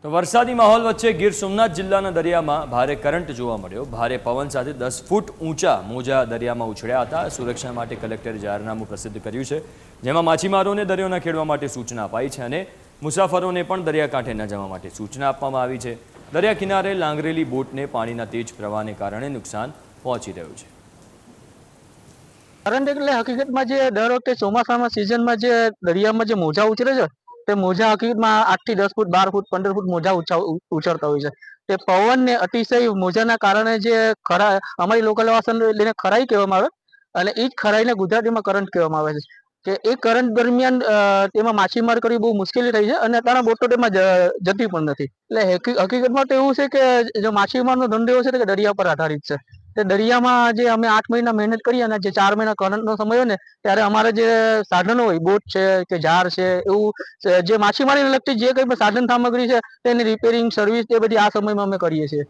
તો વરસાદી માહોલ વચ્ચે ગીર સોમનાથ જિલ્લાના દરિયામાં ભારે કરંટ જોવા મળ્યો। ભારે પવન સાથે 10 ફૂટ ઊંચા મોજા દરિયામાં ઉછળ્યા હતા। સુરક્ષા માટે કલેક્ટરે જાહેરનામું પ્રસિદ્ધ કર્યું છે, જેમાં માછીમારોને દરિયો ન ખેડવા માટે સૂચના અપાઈ છે અને મુસાફરોને પણ દરિયાકાંઠે ન જવા માટે સૂચના આપવામાં આવી છે। દરિયા કિનારે લાંગરેલી બોટને પાણીના તેજ પ્રવાહને કારણે નુકસાન પહોંચી રહ્યું છે। કરંટ એટલે હકીકતમાં જે દર વખતે ચોમાસામાં સિઝનમાં જે દરિયામાં જે મોજા ઉછરે છે તે મોજા હકીકતમાં 8 થી 10 ફૂટ 12 ફૂટ 15 ફૂટ મોજા ઉછળતા હોય છે। તે પવન ને અતિશય મોજાના કારણે જે અમારી લોકલ ભાષામાં લઈને ખરાઈ કહેવામાં આવે અને એ જ ખરાઈને ગુજરાતીમાં કરંટ કહેવામાં આવે છે કે એ કરંટ દરમિયાન તેમાં માછીમાર કરવી બહુ મુશ્કેલી થઈ છે અને અત્યારના બોટો તેમાં જતી પણ નથી। એટલે હકીકતમાં તો એવું છે કે જો માછીમારનો ધંધો એવો છે કે દરિયા પર આધારિત છે। તે દરિયામાં જે અમે 8 મહિના મહેનત કરી અને જે 4 મહિના કરંટનો સમય હોય ને ત્યારે અમારે જે સાધનો હોય બોટ છે કે જાર છે એવું જે માછીમારીને લગતી જે કંઈ પણ સાધન સામગ્રી છે તેની રિપેરિંગ સર્વિસ તે બધી આ સમયમાં અમે કરીએ છીએ।